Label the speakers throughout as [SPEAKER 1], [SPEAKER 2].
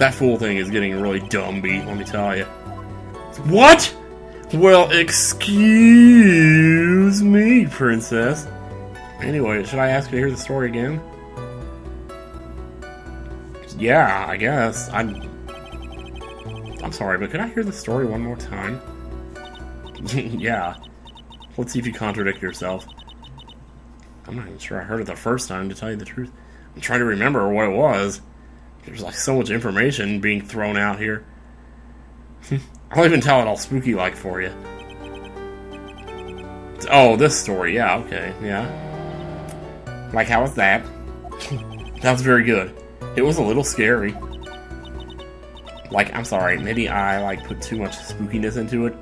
[SPEAKER 1] That fool thing is getting really dumb beat, let me tell you. What? Well, excuse me, princess. Anyway, should I ask you to hear the story again? Yeah, I guess. I'm sorry, but could I hear the story one more time? Yeah. Let's see if you contradict yourself. I'm not even sure I heard it the first time, to tell you the truth. I'm trying to remember what it was. There's like so much information being thrown out here. I'll even tell it all spooky-like for you. Oh, this story. Yeah, okay. Yeah. Like, how was that? That was very good. It was a little scary. Like, I'm sorry, maybe I, like, put too much spookiness into it.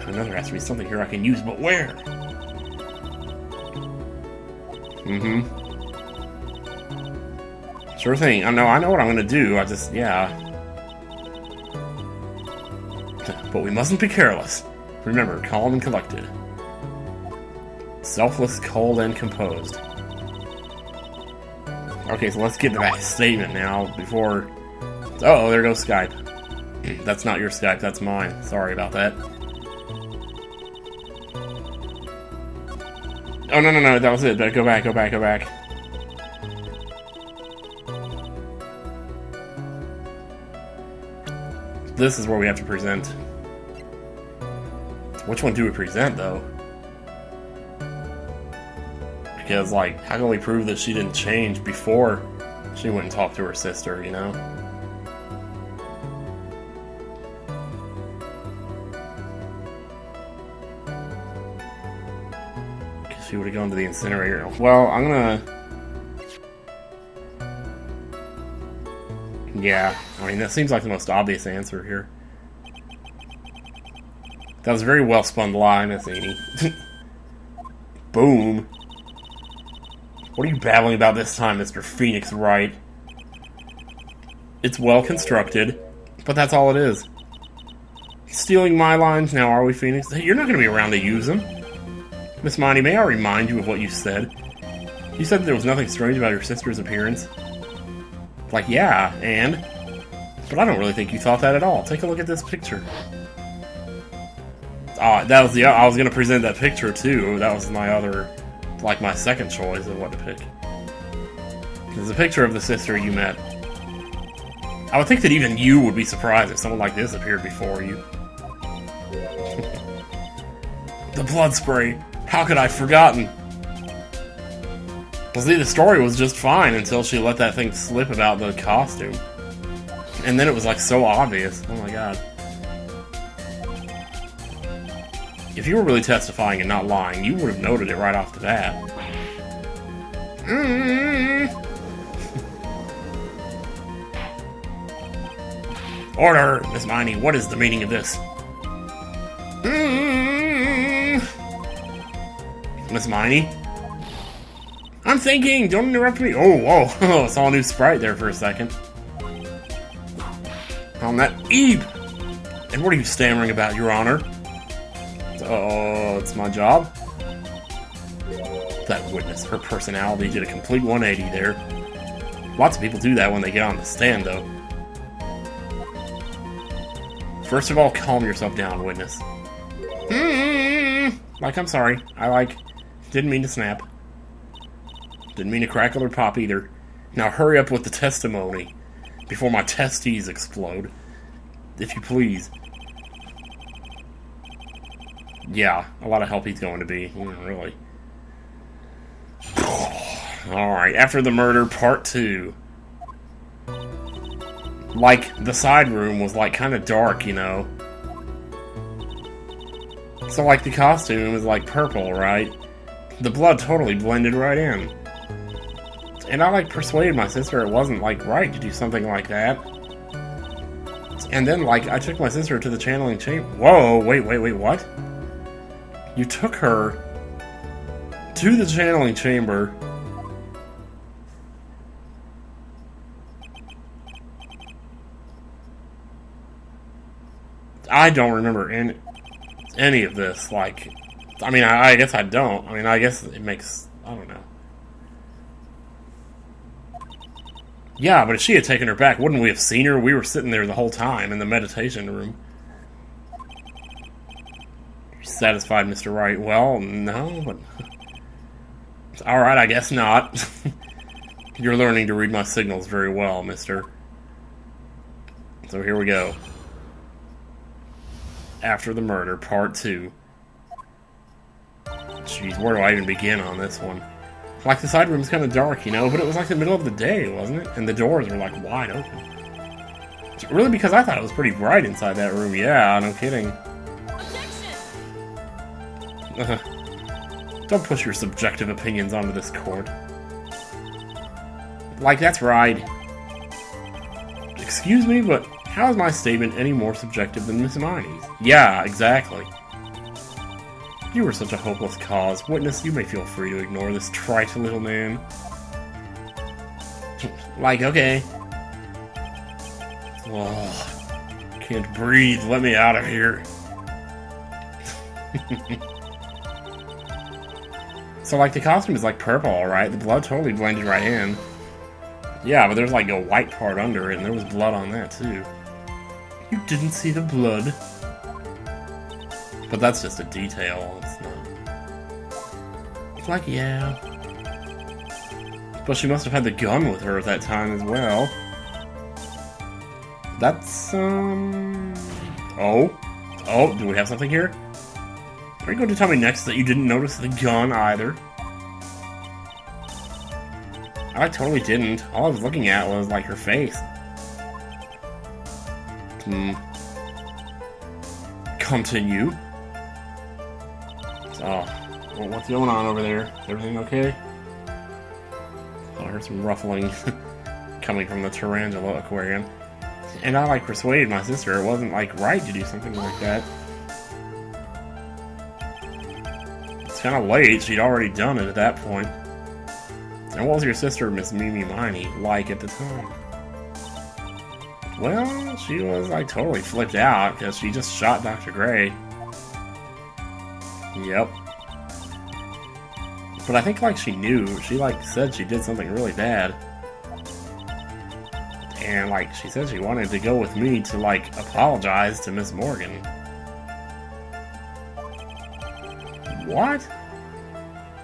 [SPEAKER 1] I know there has to be something here I can use, but where? Sure thing. I know what I'm gonna do. I just, yeah. But we mustn't be careless. Remember, calm and collected. Selfless, cold, and composed. Okay, so let's get to that statement now before... Oh, there goes Skype. That's not your Skype, that's mine. Sorry about that. Oh, no, that was it. Go back. This is where we have to present. Which one do we present, though? Because, like, how can we prove that she didn't change before she went and talked to her sister, you know? Because she would have gone to the incinerator. Well, I'm gonna... Yeah, I mean, that seems like the most obvious answer here. That was a very well-spun lie, Miss Wini. Boom. What are you babbling about this time, Mr. Phoenix Wright? It's well-constructed, but that's all it is. Stealing my lines now, are we, Phoenix? Hey, you're not going to be around to use them. Miss Wini, may I remind you of what you said? You said there was nothing strange about your sister's appearance. Like, yeah, and? But I don't really think you thought that at all. Take a look at this picture. That was the... I was going to present that picture, too. That was my other... Like, my second choice of what to pick. There's a picture of the sister you met. I would think that even you would be surprised if someone like this appeared before you. The blood spray. How could I have forgotten? Well, see, the story was just fine until she let that thing slip about the costume. And then it was, like, so obvious. Oh my god. If you were really testifying and not lying, you would have noted it right off the bat. Order, Miss Bini. What is the meaning of this? Miss Bini? I'm thinking! Don't interrupt me! Oh, whoa! Saw a new sprite there for a second. On that Eve! And what are you stammering about, Your Honor? Oh, it's my job. That witness, her personality did a complete 180 there. Lots of people do that when they get on the stand, though. First of all, calm yourself down, witness. Like, I'm sorry. Didn't mean to snap. Didn't mean to crackle or pop either. Now hurry up with the testimony before my testes explode. If you please. Yeah, a lot of help he's going to be. Really. Alright, after the murder, part 2. Like, the side room was, like, kind of dark, you know. So, like, the costume is, like, purple, right? The blood totally blended right in. And I, like, persuaded my sister it wasn't, like, right to do something like that. And then, like, I took my sister to the channeling chamber. Whoa, wait, what? You took her to the channeling chamber. I don't remember any of this. Like, I mean, I guess I don't. I mean, I guess it makes... I don't know. Yeah, but if she had taken her back, wouldn't we have seen her? We were sitting there the whole time in the meditation room. Satisfied, Mr. Wright? Well, no, but... Alright, I guess not. You're learning to read my signals very well, mister. So here we go. After the Murder, Part 2. Jeez, where do I even begin on this one? Like, the side room's kind of dark, you know, but it was like the middle of the day, wasn't it? And the doors were, like, wide open. Really, because I thought it was pretty bright inside that room. Yeah, no kidding. Don't push your subjective opinions onto this court. Like, that's right. Excuse me, but how is my statement any more subjective than Miss Miney's? Yeah, exactly. You were such a hopeless cause. Witness, you may feel free to ignore this trite little man. Like, okay. Oh, can't breathe. Let me out of here. So, like, the costume is, like, purple, alright? The blood totally blended right in. Yeah, but there's, like, a white part under it, and there was blood on that, too. You didn't see the blood? But that's just a detail. It's not... It's like, yeah. But she must have had the gun with her at that time as well. That's, Oh? Oh, do we have something here? Are you going to tell me next that you didn't notice the gun either? I totally didn't. All I was looking at was, like, her face. Continue. Oh, well, what's going on over there? Everything okay? Oh, I heard some ruffling coming from the Tarantula aquarium. And I, like, persuaded my sister it wasn't, like, right to do something like that. It's kind of late. She'd already done it at that point. And what was your sister, Miss Mimi Miney, like at the time? Well, she was, like, totally flipped out because she just shot Dr. Gray. Yep. But I think, like, she knew. She, like, said she did something really bad. And, like, she said she wanted to go with me to, like, apologize to Miss Morgan. What?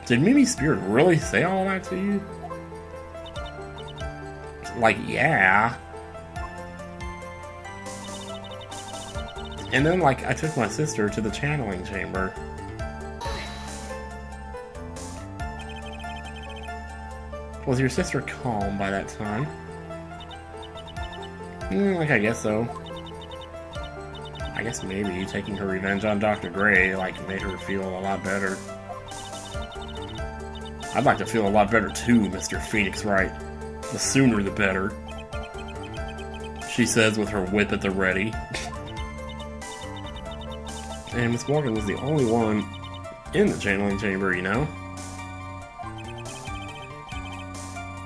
[SPEAKER 1] Did Mimi's spirit really say all that to you? Like, yeah. And then, like, I took my sister to the channeling chamber. Was your sister calm by that time? Like, I guess so. I guess maybe taking her revenge on Dr. Gray, like, made her feel a lot better. I'd like to feel a lot better too, Mr. Phoenix Wright. The sooner the better. She says with her whip at the ready. And Miss Morgan was the only one in the channeling chamber, you know?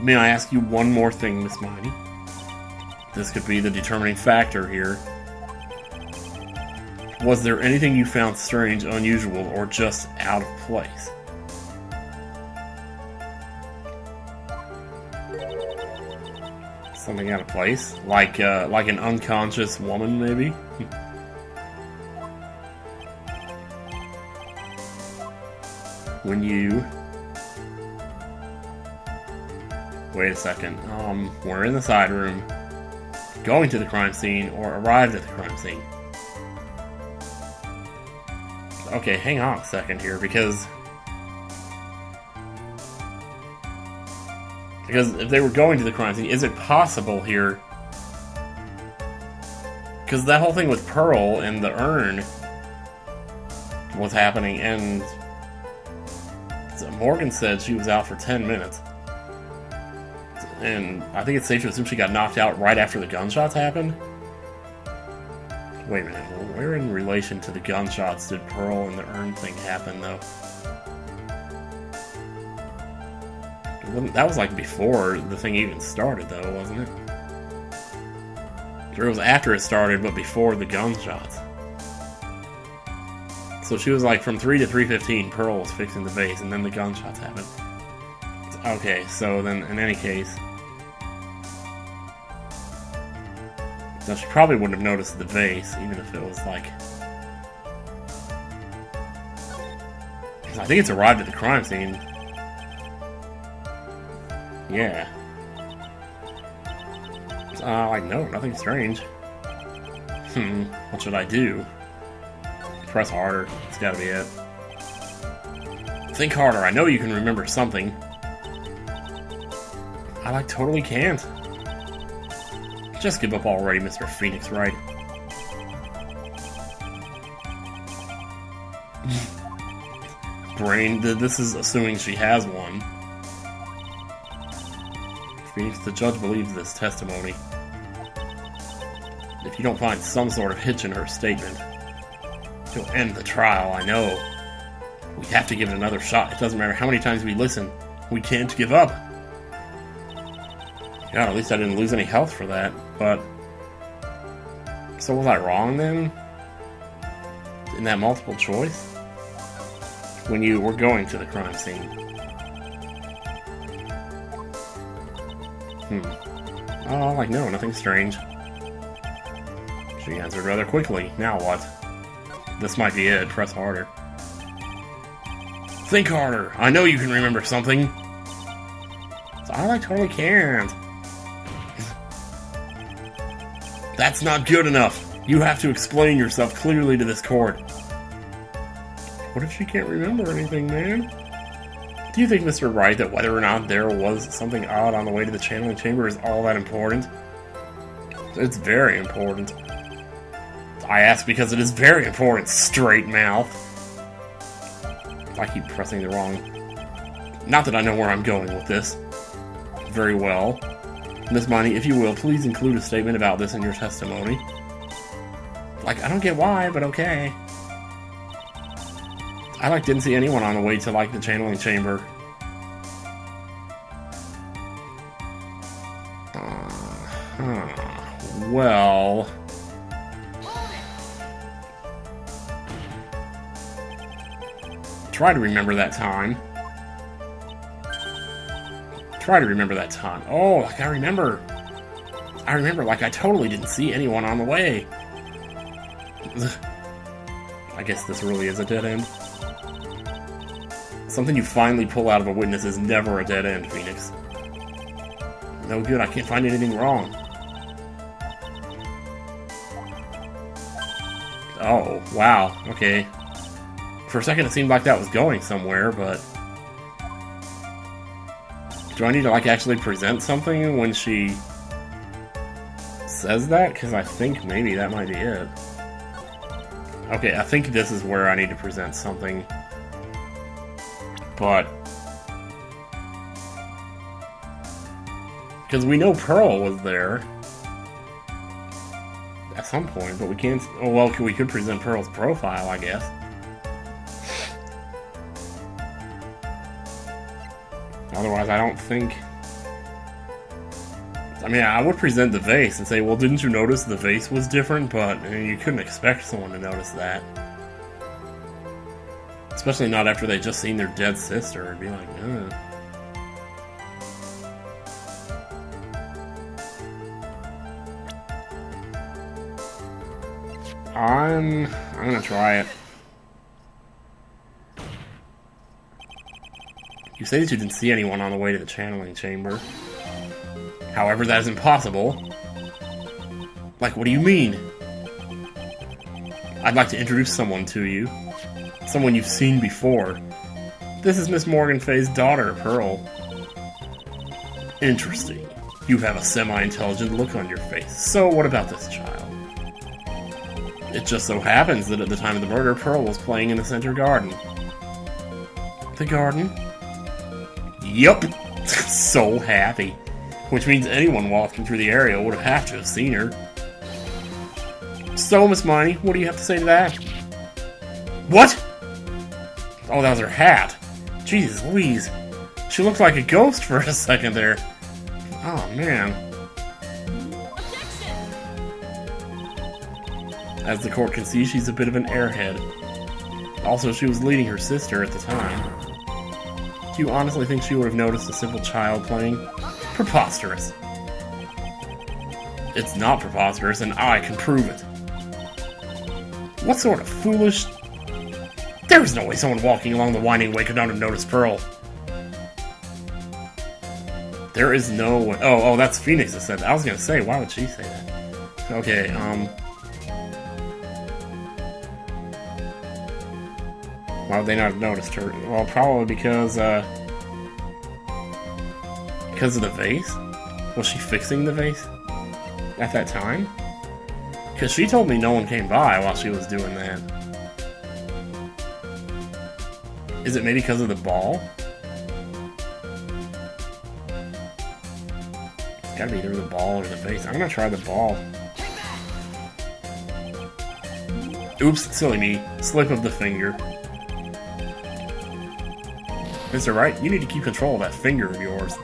[SPEAKER 1] May I ask you one more thing, Miss Miney? This could be the determining factor here. Was there anything you found strange, unusual, or just out of place? Something out of place? Like an unconscious woman, maybe? When you... Wait a second. We're in the side room. Going to the crime scene, or arrived at the crime scene. Okay, hang on a second here, because if they were going to the crime scene, is it possible here? Because that whole thing with Pearl and the urn was happening, and Morgan said she was out for 10 minutes. And I think it's safe to assume she got knocked out right after the gunshots happened. Wait a minute, where in relation to the gunshots did Pearl and the urn thing happen, though? That was like before the thing even started, though, wasn't it? Or it was after it started, but before the gunshots. So she was like from 3 to 3:15, Pearl was fixing the vase, and then the gunshots happened. Okay, so then in any case, Now, she probably wouldn't have noticed the vase, even if it was like... I think it's arrived at the crime scene. Yeah. Like, no, nothing strange. What should I do? Press harder. It's gotta be it. Think harder. I know you can remember something. I, like, totally can't. Just give up already, Mr. Phoenix Wright. Brain, this is assuming she has one. Phoenix, the judge believes this testimony. If you don't find some sort of hitch in her statement, she'll end the trial, I know. We have to give it another shot. It doesn't matter how many times we listen. We can't give up. God, at least I didn't lose any health for that, but... So was I wrong, then? In that multiple choice? When you were going to the crime scene. Oh, like, no, nothing strange. She answered rather quickly. Now what? This might be it. Press harder. Think harder. I know you can remember something. So I, like, totally can't. That's not good enough. You have to explain yourself clearly to this court. What if she can't remember anything, man? Do you think, Mr. Wright, that whether or not there was something odd on the way to the channeling chamber is all that important? It's very important. I ask because it is very important, straight mouth. I keep pressing the wrong... Not that I know where I'm going with this. Very well. Miss Bini, if you will, please include a statement about this in your testimony. Like, I don't get why, but okay. I, like, didn't see anyone on the way to, like, the channeling chamber. Well... Try to remember that time. Try to remember that time. Oh, like, I remember, like, I totally didn't see anyone on the way. I guess this really is a dead end. Something you finally pull out of a witness is never a dead end, Phoenix. No good, I can't find anything wrong. Oh, wow, okay. For a second it seemed like that was going somewhere, but... Do I need to, like, actually present something when she says that? Because I think maybe that might be it. Okay, I think this is where I need to present something. But... Because we know Pearl was there. At some point, but we can't... Oh, well, we could present Pearl's profile, I guess. Otherwise, I don't think... I mean, I would present the vase and say, well, didn't you notice the vase was different? But I mean, you couldn't expect someone to notice that. Especially not after they just seen their dead sister and be like, ugh. I'm gonna try it. You say that you didn't see anyone on the way to the channeling chamber. However, that is impossible. Like, what do you mean? I'd like to introduce someone to you. Someone you've seen before. This is Miss Morgan Fay's daughter, Pearl. Interesting. You have a semi-intelligent look on your face. So, what about this child? It just so happens that at the time of the murder, Pearl was playing in the center garden. The garden? Yup! So happy. Which means anyone walking through the area would have to have seen her. So, Miss Bini, what do you have to say to that? What? Oh, that was her hat. Jeez Louise. She looked like a ghost for a second there. Oh, man. As the court can see, she's a bit of an airhead. Also, she was leading her sister at the time. Do you honestly think she would have noticed a simple child playing? Preposterous. It's not preposterous, and I can prove it. What sort of foolish... There is no way someone walking along the winding way could not have noticed Pearl. There is no way... Oh, that's Phoenix that said that. I was gonna say, why would she say that? Okay, why would they not have noticed her? Well, probably because of the vase? Was she fixing the vase at that time? Because she told me no one came by while she was doing that. Is it maybe because of the ball? It's gotta be either the ball or the vase. I'm gonna try the ball. Oops, silly me. Slip of the finger. Mr. Wright, you need to keep control of that finger of yours.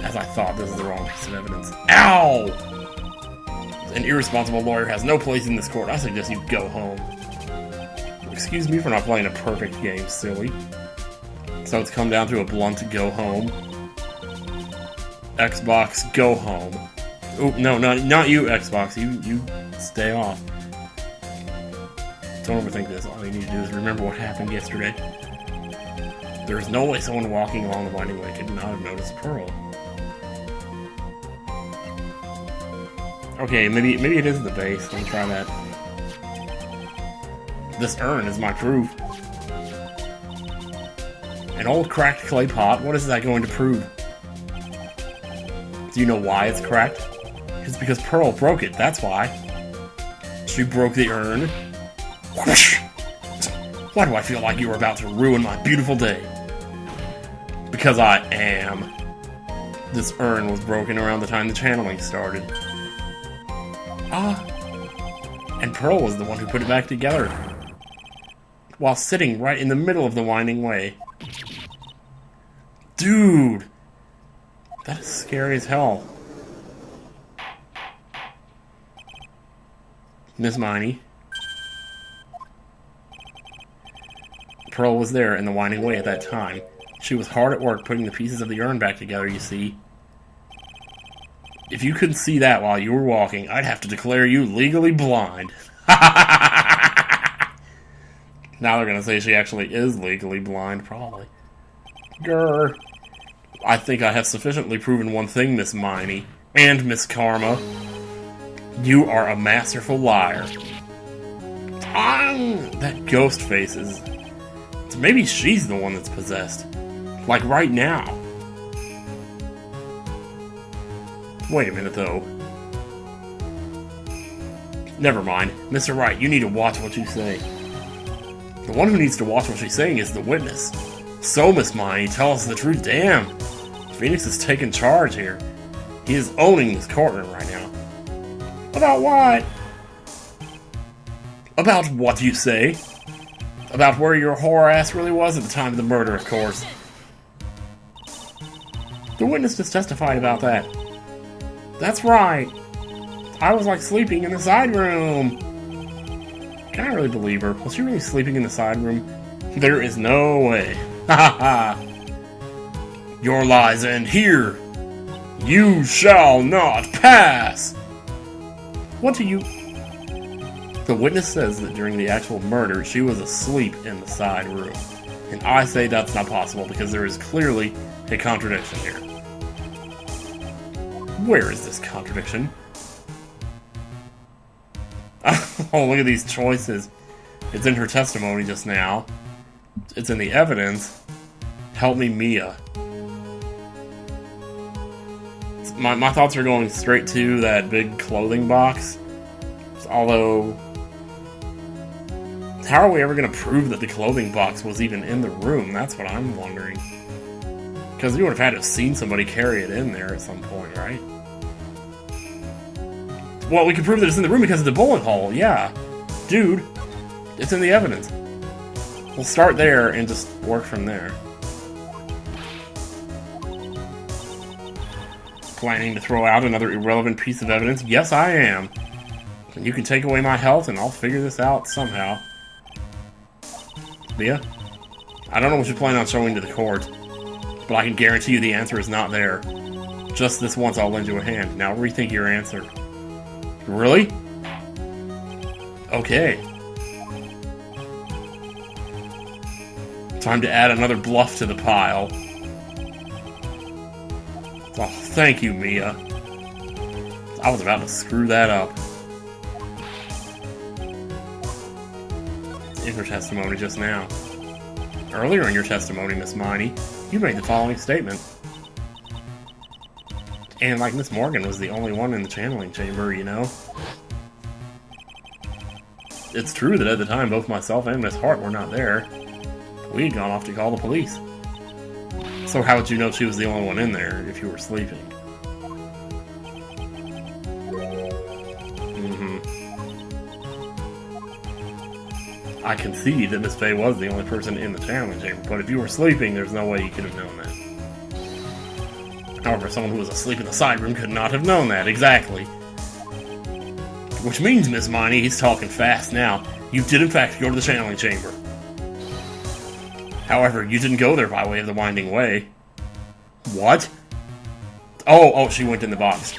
[SPEAKER 1] As I thought, this is the wrong piece of evidence. Ow! An irresponsible lawyer has no place in this court. I suggest you go home. Excuse me for not playing a perfect game, silly. So it's come down to a blunt go home. Xbox, go home. Oh, no, not you, Xbox. You stay off. Don't overthink this. All you need to do is remember what happened yesterday. There is no way someone walking along the winding way could not have noticed Pearl. Okay, maybe it is the base. Let me try that. This urn is my proof. An old cracked clay pot? What is that going to prove? Do you know why it's cracked? It's because Pearl broke it, that's why. She broke the urn. Whoosh! Why do I feel like you were about to ruin my beautiful day? Because I am. This urn was broken around the time the channeling started. Ah. And Pearl was the one who put it back together. While sitting right in the middle of the winding way. Dude! That is scary as hell. Miss Miney. Pearl was there in the winding way at that time. She was hard at work putting the pieces of the urn back together, you see. If you couldn't see that while you were walking, I'd have to declare you legally blind. Now they're gonna say she actually is legally blind, probably. Grr. I think I have sufficiently proven one thing, Miss Miney. And Miss Karma. You are a masterful liar. That ghost face is... Maybe she's the one that's possessed. Like right now. Wait a minute, though. Never mind. Mr. Wright, you need to watch what you say. The one who needs to watch what she's saying is the witness. So, Miss Miney, tell us the truth. Damn. Phoenix is taking charge here. He is owning this courtroom right now. About what? About what you say? About where your whore ass really was at the time of the murder, of course. The witness just testified about that. That's right. I was like sleeping in the side room. Can I really believe her? Was she really sleeping in the side room? There is no way. Ha ha ha. Your lies end here. You shall not pass. What do you... The witness says that during the actual murder, she was asleep in the side room. And I say that's not possible because there is clearly a contradiction here. Where is this contradiction? Oh, look at these choices. It's in her testimony just now. It's in the evidence. Help me, Mia. My thoughts are going straight to that big clothing box. Although... How are we ever going to prove that the clothing box was even in the room? That's what I'm wondering. Because you would have had to have seen somebody carry it in there at some point, right? Well, we can prove that it's in the room because of the bullet hole, yeah. Dude, it's in the evidence. We'll start there and just work from there. Planning to throw out another irrelevant piece of evidence? Yes, I am. And you can take away my health and I'll figure this out somehow. Mia? I don't know what you're planning on showing to the court, but I can guarantee you the answer is not there. Just this once, I'll lend you a hand. Now rethink your answer. Really? Okay. Time to add another bluff to the pile. Oh, thank you, Mia. I was about to screw that up. In her testimony just now. Earlier in your testimony, Miss Miney, you made the following statement. And like Miss Morgan was the only one in the channeling chamber, you know. It's true that at the time both myself and Miss Hart were not there. We had gone off to call the police. So how would you know she was the only one in there if you were sleeping? I concede that Miss Faye was the only person in the channeling chamber, but if you were sleeping, there's no way you could have known that. However, someone who was asleep in the side room could not have known that, exactly. Which means, Miss Miney, he's talking fast now, you did in fact go to the channeling chamber. However, you didn't go there by way of the winding way. What? Oh, she went in the box.